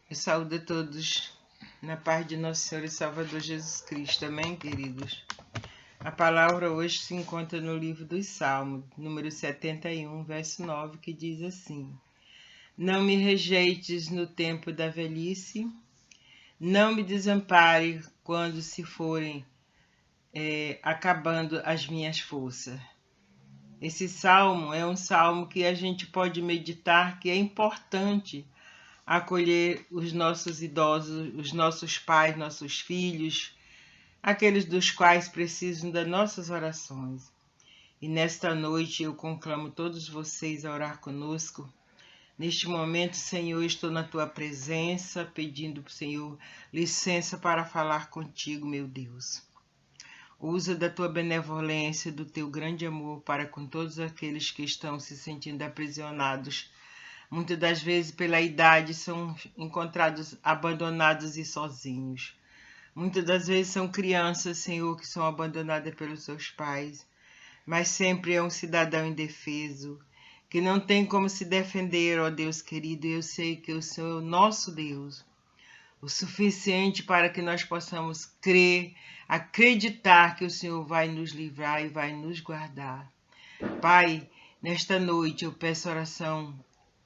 Eu saúdo a todos na paz de nosso Senhor e Salvador Jesus Cristo. Amém, queridos? A palavra hoje se encontra no livro dos Salmos, número 71, verso 9, que diz assim: Não me rejeites no tempo da velhice, não me desampare quando se forem acabando as minhas forças. Esse salmo é um salmo que a gente pode meditar, que é importante acolher os nossos idosos, os nossos pais, nossos filhos, aqueles dos quais precisam das nossas orações. E nesta noite eu conclamo todos vocês a orar conosco. Neste momento, Senhor, estou na Tua presença, pedindo para o Senhor licença para falar contigo, meu Deus. Usa da Tua benevolência, do Teu grande amor para com todos aqueles que estão se sentindo aprisionados. Muitas das vezes, pela idade, são encontrados abandonados e sozinhos. Muitas das vezes são crianças, Senhor, que são abandonadas pelos seus pais. Mas sempre é um cidadão indefeso, que não tem como se defender, ó Deus querido. Eu sei que o Senhor é o nosso Deus, o suficiente para que nós possamos crer, acreditar que o Senhor vai nos livrar e vai nos guardar. Pai, nesta noite eu peço oração,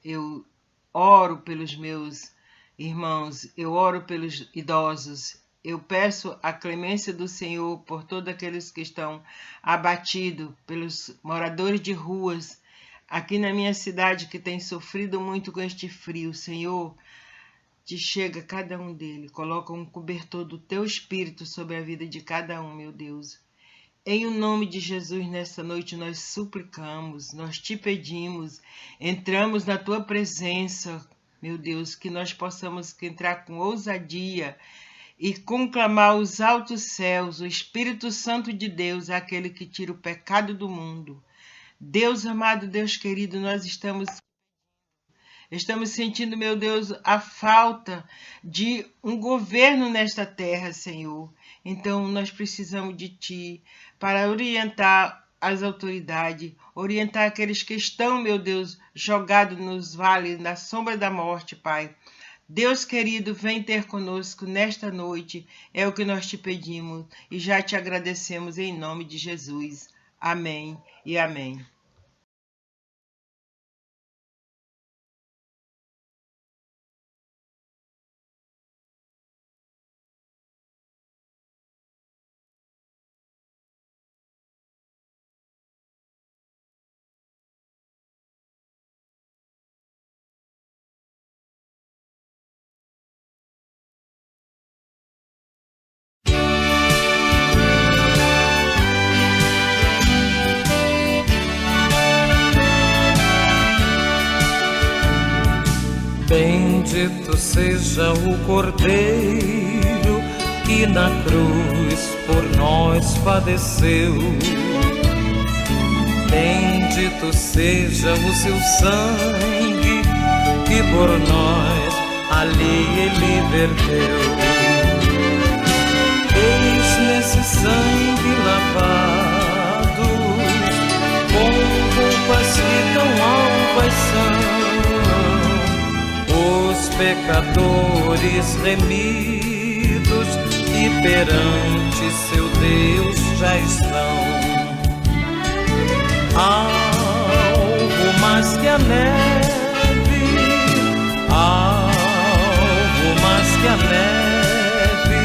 eu oro pelos meus irmãos, eu oro pelos idosos, eu peço a clemência do Senhor por todos aqueles que estão abatidos, pelos moradores de ruas, aqui na minha cidade que tem sofrido muito com este frio. Senhor, te chega cada um deles, coloca um cobertor do teu Espírito sobre a vida de cada um, meu Deus. Em o nome de Jesus, nesta noite nós suplicamos, nós te pedimos, entramos na tua presença, meu Deus, que nós possamos entrar com ousadia e conclamar os altos céus, o Espírito Santo de Deus, aquele que tira o pecado do mundo. Deus amado, Deus querido, nós estamos sentindo, meu Deus, a falta de um governo nesta terra, Senhor. Então, nós precisamos de Ti para orientar as autoridades, orientar aqueles que estão, meu Deus, jogados nos vales, na sombra da morte, Pai. Deus querido, vem ter conosco nesta noite, é o que nós te pedimos e já te agradecemos em nome de Jesus. Amém e amém. Bendito seja o Cordeiro que na cruz por nós padeceu. Bendito seja o seu sangue que por nós ali ele verteu. Eis nesse sangue lavados, com roupas que tão alvas são, os pecadores remidos e perante seu Deus já estão. Algo mais que a neve, algo mais que a neve,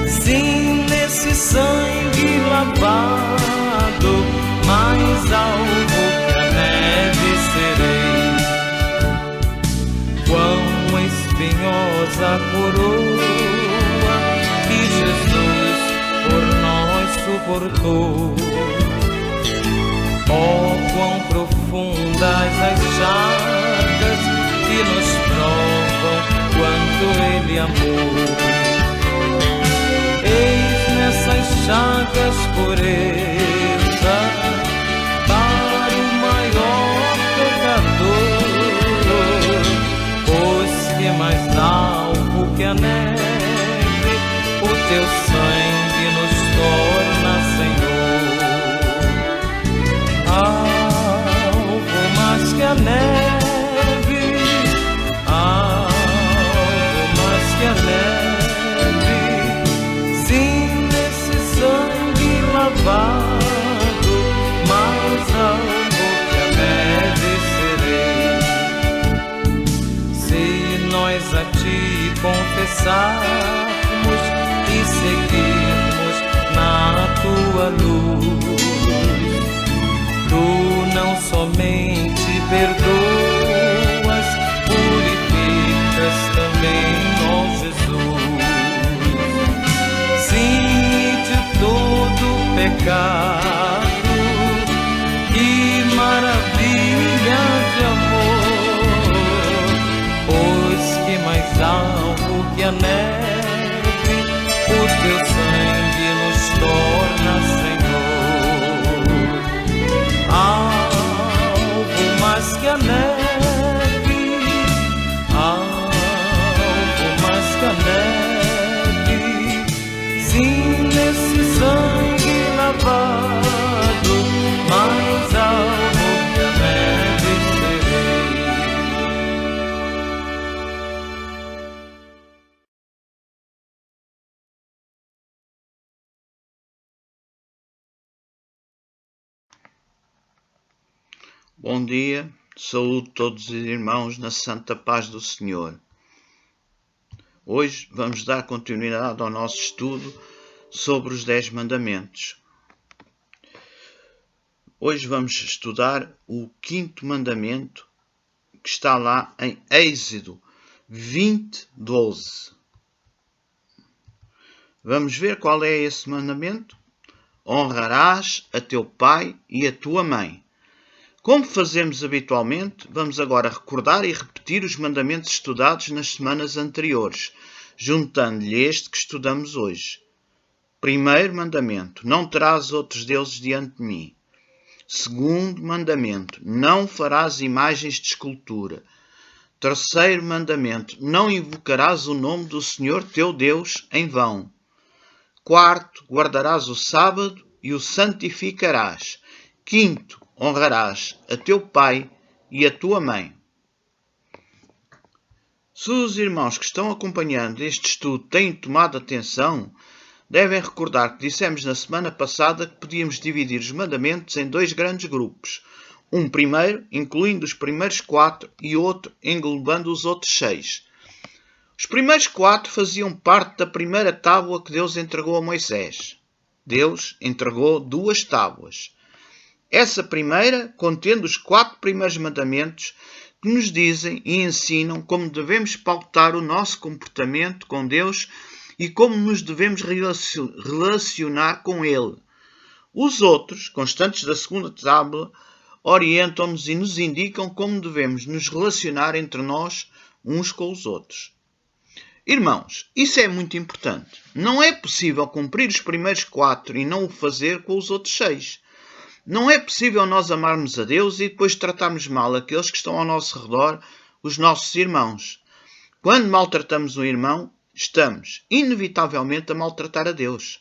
sim, nesse sangue lavado, mais algo que a neve serei. Quão espinhosa coroa que Jesus por nós suportou. Oh, quão profundas as chagas que nos provam quanto Ele amou. Eis nessas chagas pureza para o maior pecador, pois que mais alvo que a neve o teu sangue nos torna, Senhor. Algo mais que a neve, algo confessarmos e seguirmos na tua luz. Tu não somente perdoas, purificas também, ó Jesus. Sim, de todo pecado, que maravilha de amor, pois que mais alto que a neve, o teu sangue nos torna, Senhor. Algo mais que a neve, algo mais que a neve, sim, nesse sangue lavado, mais alto que a neve serei. Bom dia, saúdo todos os irmãos na santa paz do Senhor. Hoje vamos dar continuidade ao nosso estudo sobre os 10 mandamentos. Hoje vamos estudar o 5º mandamento, que está lá em Êxodo 20:12. Vamos ver qual é esse mandamento? Honrarás a teu pai e a tua mãe. Como fazemos habitualmente, vamos agora recordar e repetir os mandamentos estudados nas semanas anteriores, juntando-lhe este que estudamos hoje. Primeiro mandamento: não terás outros deuses diante de mim. Segundo mandamento: não farás imagens de escultura. Terceiro mandamento: não invocarás o nome do Senhor teu Deus em vão. Quarto: guardarás o sábado e o santificarás. Quinto: honrarás a teu pai e a tua mãe. Se os irmãos que estão acompanhando este estudo têm tomado atenção, devem recordar que dissemos na semana passada que podíamos dividir os mandamentos em 2 grandes grupos. Um primeiro, incluindo os primeiros 4, e outro, englobando os outros 6. Os primeiros 4 faziam parte da primeira tábua que Deus entregou a Moisés. Deus entregou 2 tábuas. Essa primeira, contendo os 4 primeiros mandamentos, que nos dizem e ensinam como devemos pautar o nosso comportamento com Deus e como nos devemos relacionar com Ele. Os outros, constantes da segunda tábua, orientam-nos e nos indicam como devemos nos relacionar entre nós uns com os outros. Irmãos, isso é muito importante. Não é possível cumprir os primeiros 4 e não o fazer com os outros 6. Não é possível nós amarmos a Deus e depois tratarmos mal aqueles que estão ao nosso redor, os nossos irmãos. Quando maltratamos um irmão, estamos, inevitavelmente, a maltratar a Deus.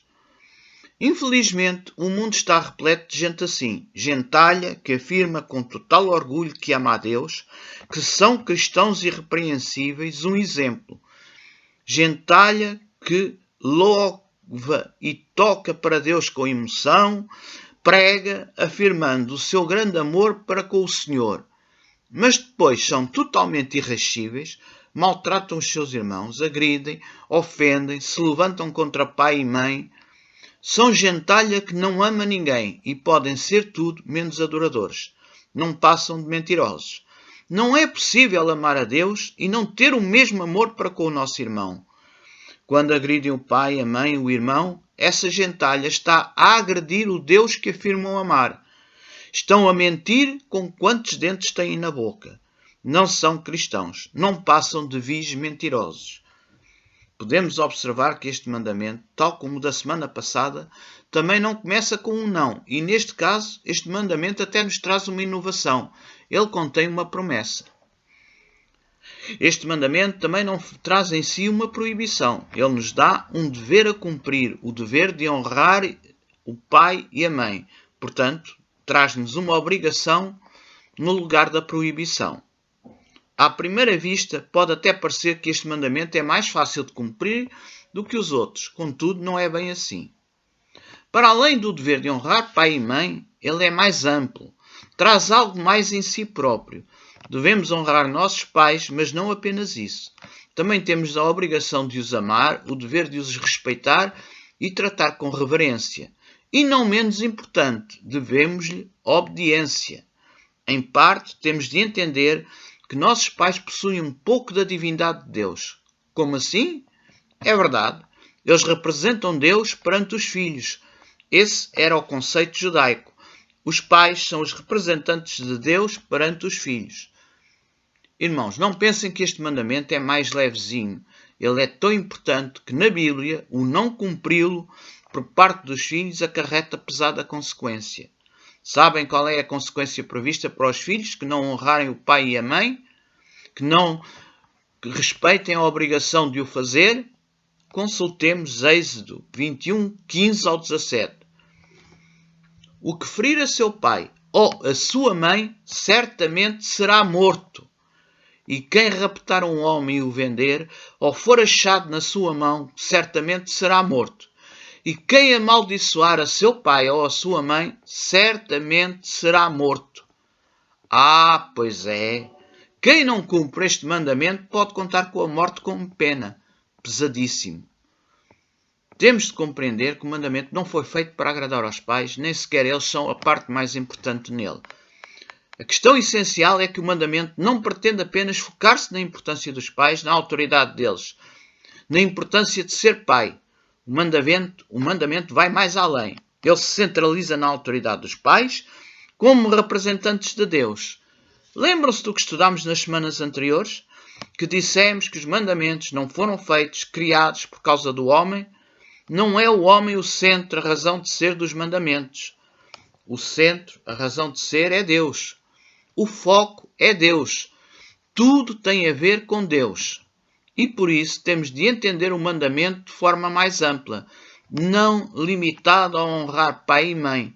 Infelizmente, o mundo está repleto de gente assim, gentalha, que afirma com total orgulho que ama a Deus, que são cristãos irrepreensíveis, um exemplo. Gentalha que louva e toca para Deus com emoção, prega, afirmando o seu grande amor para com o Senhor. Mas depois são totalmente irascíveis, maltratam os seus irmãos, agridem, ofendem, se levantam contra pai e mãe. São gentalha que não ama ninguém e podem ser tudo menos adoradores. Não passam de mentirosos. Não é possível amar a Deus e não ter o mesmo amor para com o nosso irmão. Quando agridem o pai, a mãe, o irmão, essa gentalha está a agredir o Deus que afirmam amar. Estão a mentir com quantos dentes têm na boca. Não são cristãos, não passam de vis mentirosos. Podemos observar que este mandamento, tal como o da semana passada, também não começa com um não. E neste caso, este mandamento até nos traz uma inovação. Ele contém uma promessa. Este mandamento também não traz em si uma proibição. Ele nos dá um dever a cumprir, o dever de honrar o pai e a mãe. Portanto, traz-nos uma obrigação no lugar da proibição. À primeira vista, pode até parecer que este mandamento é mais fácil de cumprir do que os outros. Contudo, não é bem assim. Para além do dever de honrar pai e mãe, ele é mais amplo. Traz algo mais em si próprio. Devemos honrar nossos pais, mas não apenas isso. também temos a obrigação de os amar, o dever de os respeitar e tratar com reverência. E não menos importante, devemos-lhe obediência. Em parte, temos de entender que nossos pais possuem um pouco da divindade de Deus. Como assim? É verdade. Eles representam Deus perante os filhos. Esse era o conceito judaico. Os pais são os representantes de Deus perante os filhos. Irmãos, não pensem que este mandamento é mais levezinho. Ele é tão importante que na Bíblia o não cumpri-lo por parte dos filhos acarreta pesada consequência. Sabem qual é a consequência prevista para os filhos que não honrarem o pai e a mãe? Que não respeitem a obrigação de o fazer? Consultemos Êxodo 21, 15 ao 17. O que ferir a seu pai ou a sua mãe certamente será morto. E quem raptar um homem e o vender, ou for achado na sua mão, certamente será morto. E quem amaldiçoar a seu pai ou a sua mãe, certamente será morto. Ah, pois é. Quem não cumpre este mandamento pode contar com a morte como pena. Pesadíssimo. Temos de compreender que o mandamento não foi feito para agradar aos pais, nem sequer eles são a parte mais importante nele. A questão essencial é que o mandamento não pretende apenas focar-se na importância dos pais, na autoridade deles, na importância de ser pai. O mandamento vai mais além. Ele se centraliza na autoridade dos pais como representantes de Deus. Lembram-se do que estudámos nas semanas anteriores? Que dissemos que os mandamentos não foram criados por causa do homem. Não é o homem o centro, a razão de ser dos mandamentos. O centro, a razão de ser é Deus. O foco é Deus. Tudo tem a ver com Deus. E por isso temos de entender o mandamento de forma mais ampla, não limitado a honrar pai e mãe.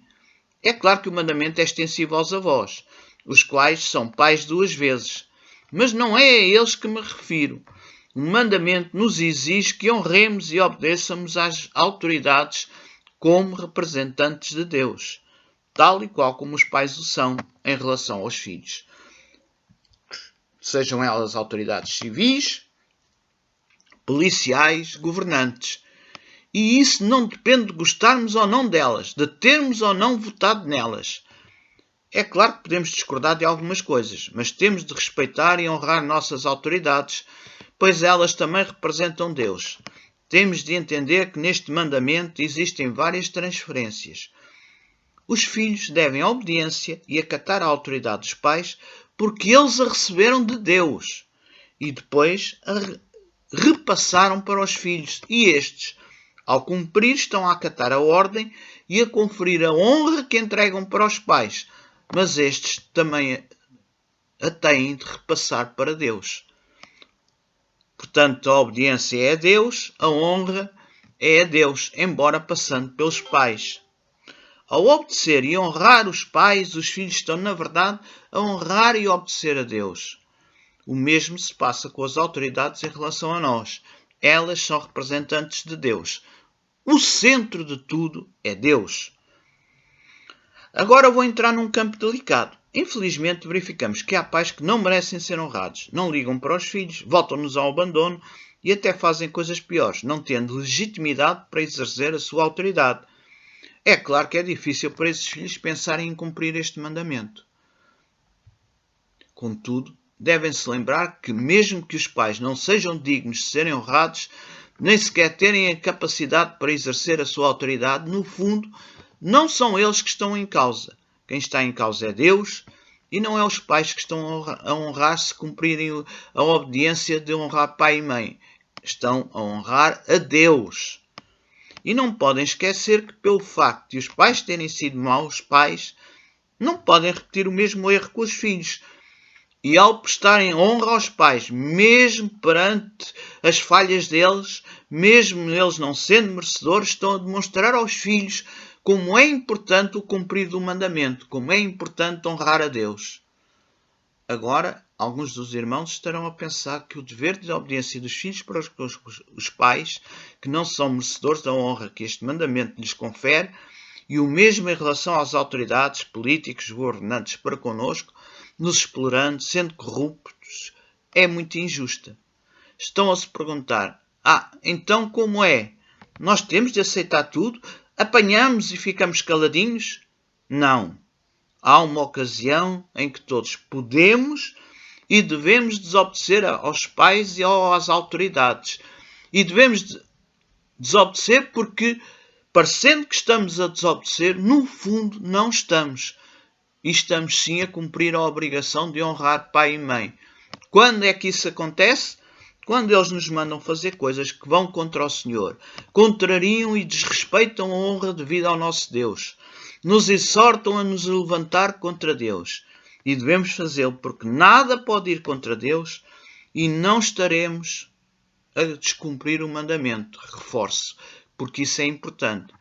É claro que o mandamento é extensivo aos avós, os quais são pais 2 vezes. Mas não é a eles que me refiro. O mandamento nos exige que honremos e obedeçamos às autoridades como representantes de Deus, tal e qual como os pais o são em relação aos filhos. Sejam elas autoridades civis, policiais, governantes. E isso não depende de gostarmos ou não delas, de termos ou não votado nelas. É claro que podemos discordar de algumas coisas, mas temos de respeitar e honrar nossas autoridades, pois elas também representam Deus. Temos de entender que neste mandamento existem várias transferências. Os filhos devem obediência e acatar a autoridade dos pais porque eles a receberam de Deus e depois a repassaram para os filhos. E estes, ao cumprir, estão a acatar a ordem e a conferir a honra que entregam para os pais. Mas estes também a têm de repassar para Deus. Portanto, a obediência é a Deus, a honra é a Deus, embora passando pelos pais. Ao obedecer e honrar os pais, os filhos estão, na verdade, a honrar e obedecer a Deus. O mesmo se passa com as autoridades em relação a nós. Elas são representantes de Deus. O centro de tudo é Deus. Agora vou entrar num campo delicado. Infelizmente verificamos que há pais que não merecem ser honrados, não ligam para os filhos, voltam-nos ao abandono e até fazem coisas piores, não tendo legitimidade para exercer a sua autoridade. É claro que é difícil para esses filhos pensarem em cumprir este mandamento. Contudo, devem-se lembrar que mesmo que os pais não sejam dignos de serem honrados, nem sequer terem a capacidade para exercer a sua autoridade, no fundo, não são eles que estão em causa. Quem está em causa é Deus e não é os pais que estão a honrar se cumprirem a obediência de honrar pai e mãe. Estão a honrar a Deus. E não podem esquecer que pelo facto de os pais terem sido maus pais, não podem repetir o mesmo erro com os filhos. E ao prestarem honra aos pais, mesmo perante as falhas deles, mesmo eles não sendo merecedores, estão a demonstrar aos filhos como é importante o cumprir do mandamento, como é importante honrar a Deus. Agora, alguns dos irmãos estarão a pensar que o dever de obediência dos filhos para os pais, que não são merecedores da honra que este mandamento lhes confere, e o mesmo em relação às autoridades, políticos, governantes para connosco, nos explorando, sendo corruptos, é muito injusta. estão a se perguntar: então como é? Nós temos de aceitar tudo? Apanhamos e ficamos caladinhos? Não. Há uma ocasião em que todos podemos e devemos desobedecer aos pais e às autoridades. E devemos desobedecer porque, parecendo que estamos a desobedecer, no fundo não estamos. E estamos sim a cumprir a obrigação de honrar pai e mãe. Quando é que isso acontece? Quando eles nos mandam fazer coisas que vão contra o Senhor, contrariam e desrespeitam a honra devida ao nosso Deus. Nos exortam a nos levantar contra Deus. E devemos fazê-lo porque nada pode ir contra Deus e não estaremos a descumprir o mandamento. Reforço, porque isso é importante.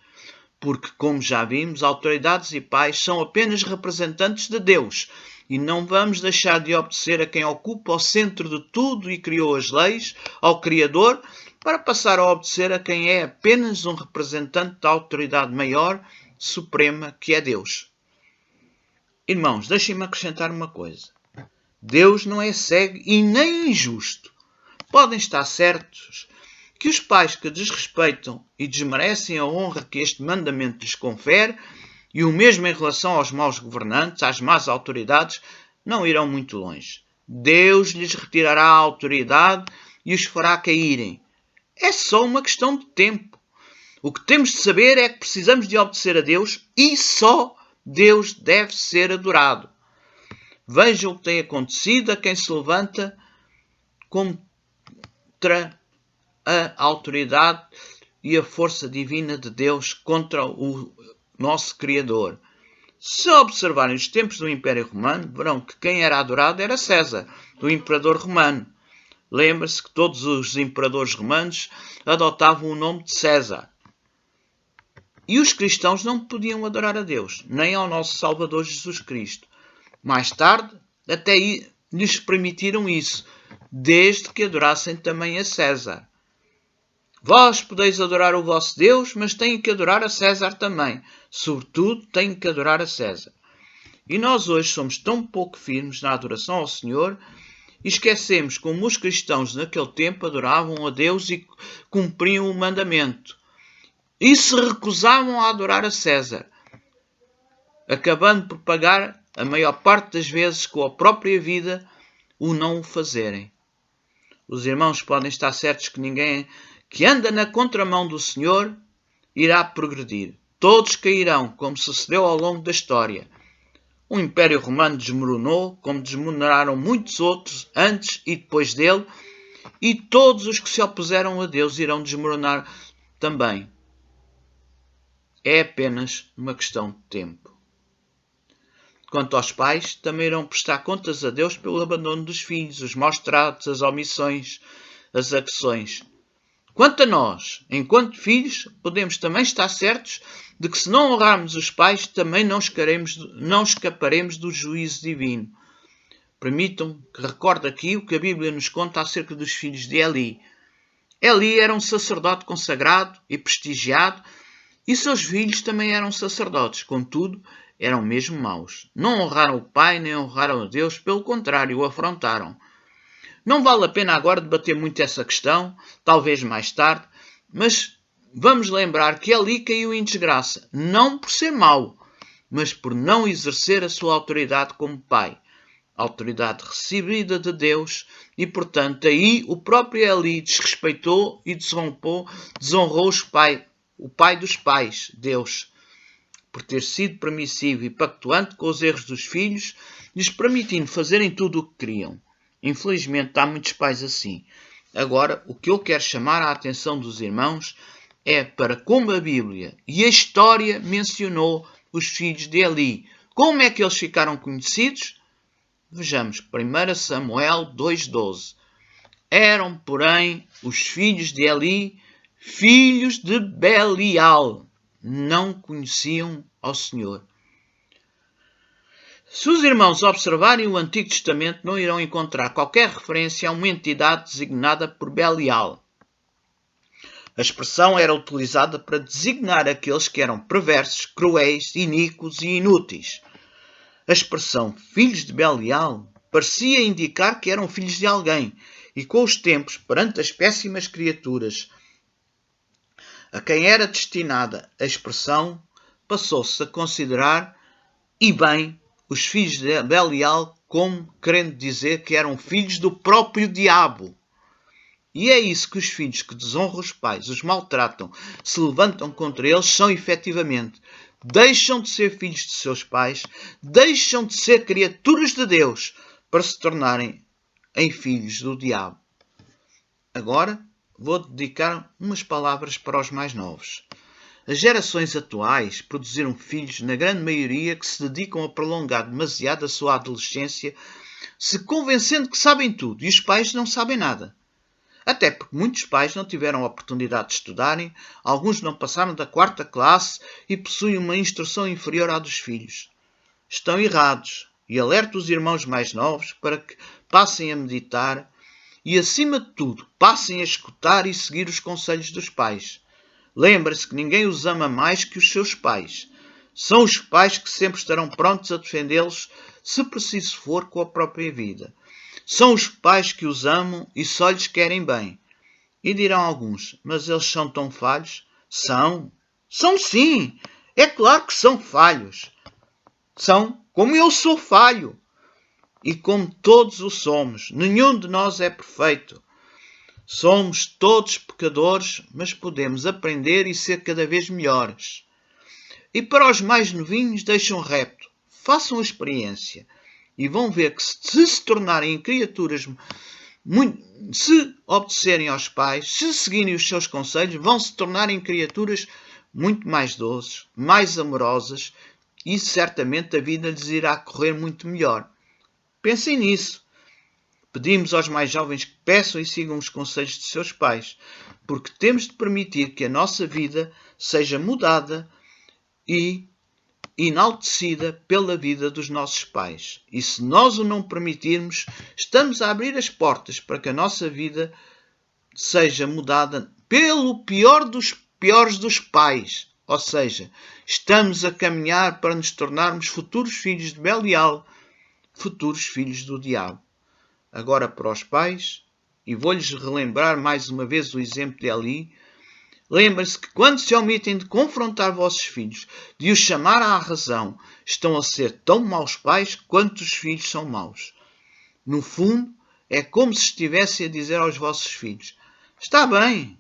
Porque, como já vimos, autoridades e pais são apenas representantes de Deus. E não vamos deixar de obedecer a quem ocupa o centro de tudo e criou as leis, ao Criador, para passar a obedecer a quem é apenas um representante da autoridade maior, suprema, que é Deus. Irmãos, deixem-me acrescentar uma coisa. Deus não é cego e nem injusto. Podem estar certos que os pais que desrespeitam e desmerecem a honra que este mandamento lhes confere, e o mesmo em relação aos maus governantes, às más autoridades, não irão muito longe. Deus lhes retirará a autoridade e os fará caírem. É só uma questão de tempo. O que temos de saber é que precisamos de obedecer a Deus e só Deus deve ser adorado. Vejam o que tem acontecido a quem se levanta contra a autoridade e a força divina de Deus, contra o nosso Criador. Se observarem os tempos do Império Romano, verão que quem era adorado era César, o imperador romano. Lembre-se que todos os imperadores romanos adotavam o nome de César. E os cristãos não podiam adorar a Deus, nem ao nosso Salvador Jesus Cristo. Mais tarde, até lhes permitiram isso, desde que adorassem também a César. Vós podeis adorar o vosso Deus, mas têm que adorar a César também. Sobretudo, têm que adorar a César. E nós hoje somos tão pouco firmes na adoração ao Senhor e esquecemos como os cristãos naquele tempo adoravam a Deus e cumpriam o mandamento. E se recusavam a adorar a César, acabando por pagar a maior parte das vezes com a própria vida o não o fazerem. Os irmãos podem estar certos que ninguém que anda na contramão do Senhor irá progredir. Todos cairão, como sucedeu ao longo da história. O Império Romano desmoronou, como desmoronaram muitos outros antes e depois dele, e todos os que se opuseram a Deus irão desmoronar também. É apenas uma questão de tempo. Quanto aos pais, também irão prestar contas a Deus pelo abandono dos filhos, os maus tratos, as omissões, as agressões. Quanto a nós, enquanto filhos, podemos também estar certos de que se não honrarmos os pais, também não escaparemos do juízo divino. Permitam-me que recorde aqui o que a Bíblia nos conta acerca dos filhos de Eli. Eli era um sacerdote consagrado e prestigiado, e seus filhos também eram sacerdotes, contudo, eram mesmo maus. Não honraram o pai, nem honraram a Deus, pelo contrário, o afrontaram. Não vale a pena agora debater muito essa questão, talvez mais tarde, mas vamos lembrar que Eli caiu em desgraça, não por ser mau, mas por não exercer a sua autoridade como pai. Autoridade recebida de Deus, e portanto aí o próprio Eli desrespeitou e desonrou o pai dos pais, Deus, por ter sido permissivo e pactuante com os erros dos filhos, lhes permitindo fazerem tudo o que queriam. Infelizmente há muitos pais assim. Agora, o que eu quero chamar a atenção dos irmãos é para como a Bíblia e a história mencionou os filhos de Eli. Como é que eles ficaram conhecidos? Vejamos, 1 Samuel 2,12. Eram, porém, os filhos de Eli, filhos de Belial. Não conheciam ao Senhor. Se os irmãos observarem o Antigo Testamento, não irão encontrar qualquer referência a uma entidade designada por Belial. A expressão era utilizada para designar aqueles que eram perversos, cruéis, iníquos e inúteis. A expressão filhos de Belial parecia indicar que eram filhos de alguém, e com os tempos, perante as péssimas criaturas a quem era destinada a expressão, passou-se a considerar, e bem, os filhos de Belial como querendo dizer que eram filhos do próprio diabo. E é isso que os filhos que desonram os pais, os maltratam, se levantam contra eles, são efetivamente. Deixam de ser filhos de seus pais, deixam de ser criaturas de Deus para se tornarem em filhos do diabo. Agora vou dedicar umas palavras para os mais novos. As gerações atuais produziram filhos, na grande maioria, que se dedicam a prolongar demasiado a sua adolescência, se convencendo que sabem tudo e os pais não sabem nada. Até porque muitos pais não tiveram a oportunidade de estudarem, alguns não passaram da 4ª classe e possuem uma instrução inferior à dos filhos. Estão errados e alerto os irmãos mais novos para que passem a meditar e, acima de tudo, passem a escutar e seguir os conselhos dos pais. Lembre-se que ninguém os ama mais que os seus pais. São os pais que sempre estarão prontos a defendê-los, se preciso for, com a própria vida. São os pais que os amam e só lhes querem bem. E dirão alguns, mas eles são tão falhos? São. São sim. É claro que são falhos. São como eu sou falho. E como todos o somos. Nenhum de nós é perfeito. Somos todos pecadores, mas podemos aprender e ser cada vez melhores. E para os mais novinhos, deixam repto. Façam a experiência. E vão ver que se tornarem criaturas, se obedecerem aos pais, se seguirem os seus conselhos, vão se tornar em criaturas muito mais doces, mais amorosas e certamente a vida lhes irá correr muito melhor. Pensem nisso. Pedimos aos mais jovens que peçam e sigam os conselhos de seus pais, porque temos de permitir que a nossa vida seja mudada e enaltecida pela vida dos nossos pais. E se nós o não permitirmos, estamos a abrir as portas para que a nossa vida seja mudada pelo pior dos piores dos pais. Ou seja, estamos a caminhar para nos tornarmos futuros filhos de Belial, futuros filhos do diabo. Agora para os pais, e vou-lhes relembrar mais uma vez o exemplo de Eli. Lembrem-se que quando se omitem de confrontar vossos filhos, de os chamar à razão, estão a ser tão maus pais quanto os filhos são maus. No fundo, é como se estivessem a dizer aos vossos filhos: está bem,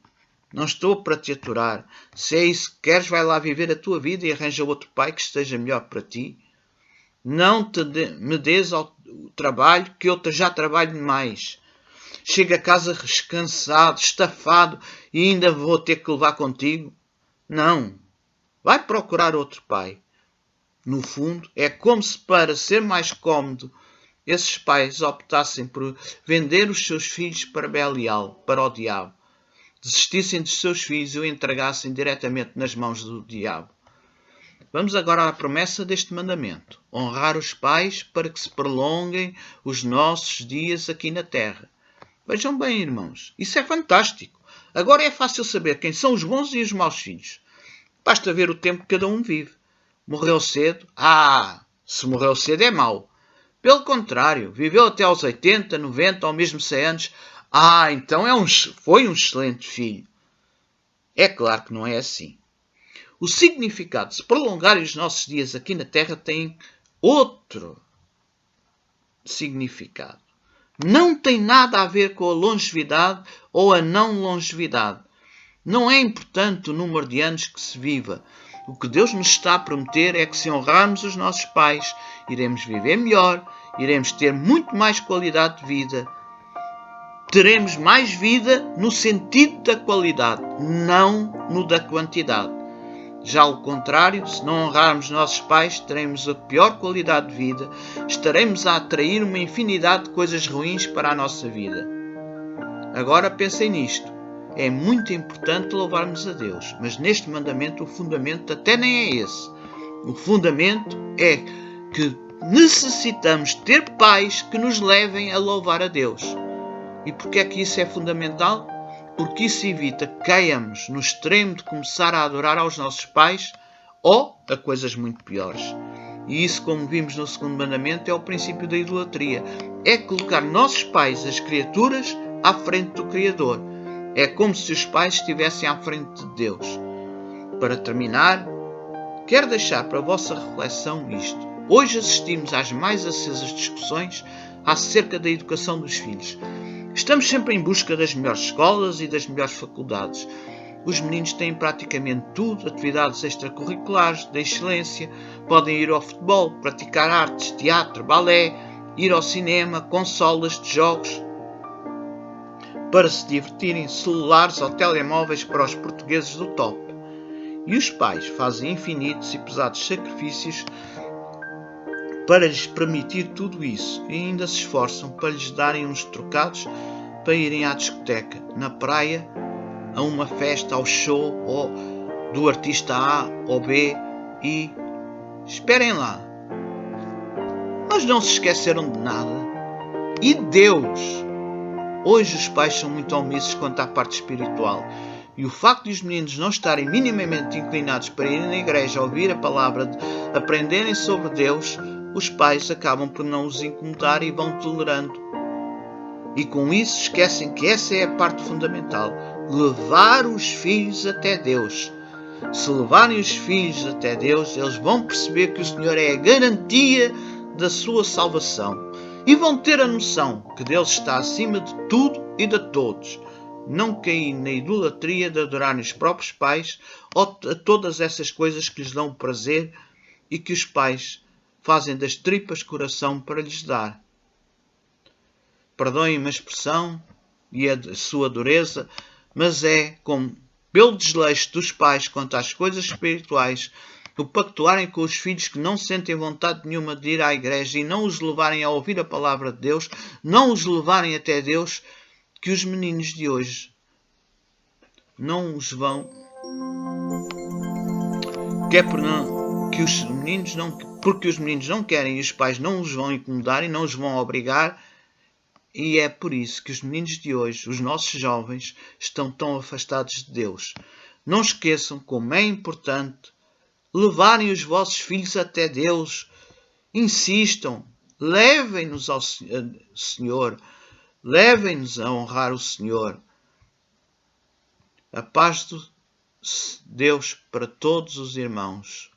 não estou para te aturar. Se é isso que queres, vai lá viver a tua vida e arranja outro pai que esteja melhor para ti. Não me des ao trabalho, que eu já trabalho demais. Chego a casa descansado, estafado e ainda vou ter que levar contigo? Não. Vai procurar outro pai. No fundo, é como se para ser mais cómodo esses pais optassem por vender os seus filhos para Belial, para o diabo. Desistissem dos seus filhos e o entregassem diretamente nas mãos do diabo. Vamos agora à promessa deste mandamento. Honrar os pais para que se prolonguem os nossos dias aqui na terra. Vejam bem, irmãos, isso é fantástico. Agora é fácil saber quem são os bons e os maus filhos. Basta ver o tempo que cada um vive. Morreu cedo? Se morreu cedo é mau. Pelo contrário, viveu até aos 80, 90 ou mesmo 100 anos. Então foi um excelente filho. É claro que não é assim. O significado de se prolongarem os nossos dias aqui na Terra tem outro significado. Não tem nada a ver com a longevidade ou a não longevidade. Não é importante o número de anos que se viva. O que Deus nos está a prometer é que se honrarmos os nossos pais, iremos viver melhor, iremos ter muito mais qualidade de vida. Teremos mais vida no sentido da qualidade, não no da quantidade. Já ao contrário, se não honrarmos nossos pais, teremos a pior qualidade de vida, estaremos a atrair uma infinidade de coisas ruins para a nossa vida. Agora pensem nisto. É muito importante louvarmos a Deus, mas neste mandamento o fundamento até nem é esse. O fundamento é que necessitamos ter pais que nos levem a louvar a Deus. E porquê é que isso é fundamental? Porque isso evita que caiamos no extremo de começar a adorar aos nossos pais ou a coisas muito piores. E isso, como vimos no segundo mandamento, é o princípio da idolatria. é colocar nossos pais, as criaturas, à frente do Criador. É como se os pais estivessem à frente de Deus. Para terminar, quero deixar para a vossa reflexão isto. Hoje assistimos às mais acesas discussões acerca da educação dos filhos. Estamos sempre em busca das melhores escolas e das melhores faculdades. Os meninos têm praticamente tudo, atividades extracurriculares de excelência, podem ir ao futebol, praticar artes, teatro, balé, ir ao cinema, consolas de jogos para se divertirem, celulares ou telemóveis para os portugueses do top. E os pais fazem infinitos e pesados sacrifícios para lhes permitir tudo isso e ainda se esforçam para lhes darem uns trocados para irem à discoteca, na praia, a uma festa, ao show ou do artista A ou B e esperem lá. Mas não se esqueceram de nada. E Deus? Hoje os pais são muito omissos quanto à parte espiritual. E o facto de os meninos não estarem minimamente inclinados para ir na igreja, ouvir a palavra, aprenderem sobre Deus, os pais acabam por não os incomodar e vão tolerando. E com isso esquecem que essa é a parte fundamental. Levar os filhos até Deus. Se levarem os filhos até Deus, eles vão perceber que o Senhor é a garantia da sua salvação. E vão ter a noção que Deus está acima de tudo e de todos. Não cair na idolatria de adorarem os próprios pais ou a todas essas coisas que lhes dão prazer e que os pais fazem das tripas coração para lhes dar. Perdoem-me a expressão e a sua dureza, mas é como, pelo desleixo dos pais quanto às coisas espirituais, o pactuarem com os filhos que não sentem vontade nenhuma de ir à igreja e não os levarem a ouvir a palavra de Deus, não os levarem até Deus, que os meninos de hoje não os vão... Porque os meninos não querem e os pais não os vão incomodar e não os vão obrigar. E é por isso que os meninos de hoje, os nossos jovens, estão tão afastados de Deus. Não esqueçam como é importante levarem os vossos filhos até Deus. Insistam, levem-nos ao Senhor, levem-nos a honrar o Senhor. A paz de Deus para todos os irmãos.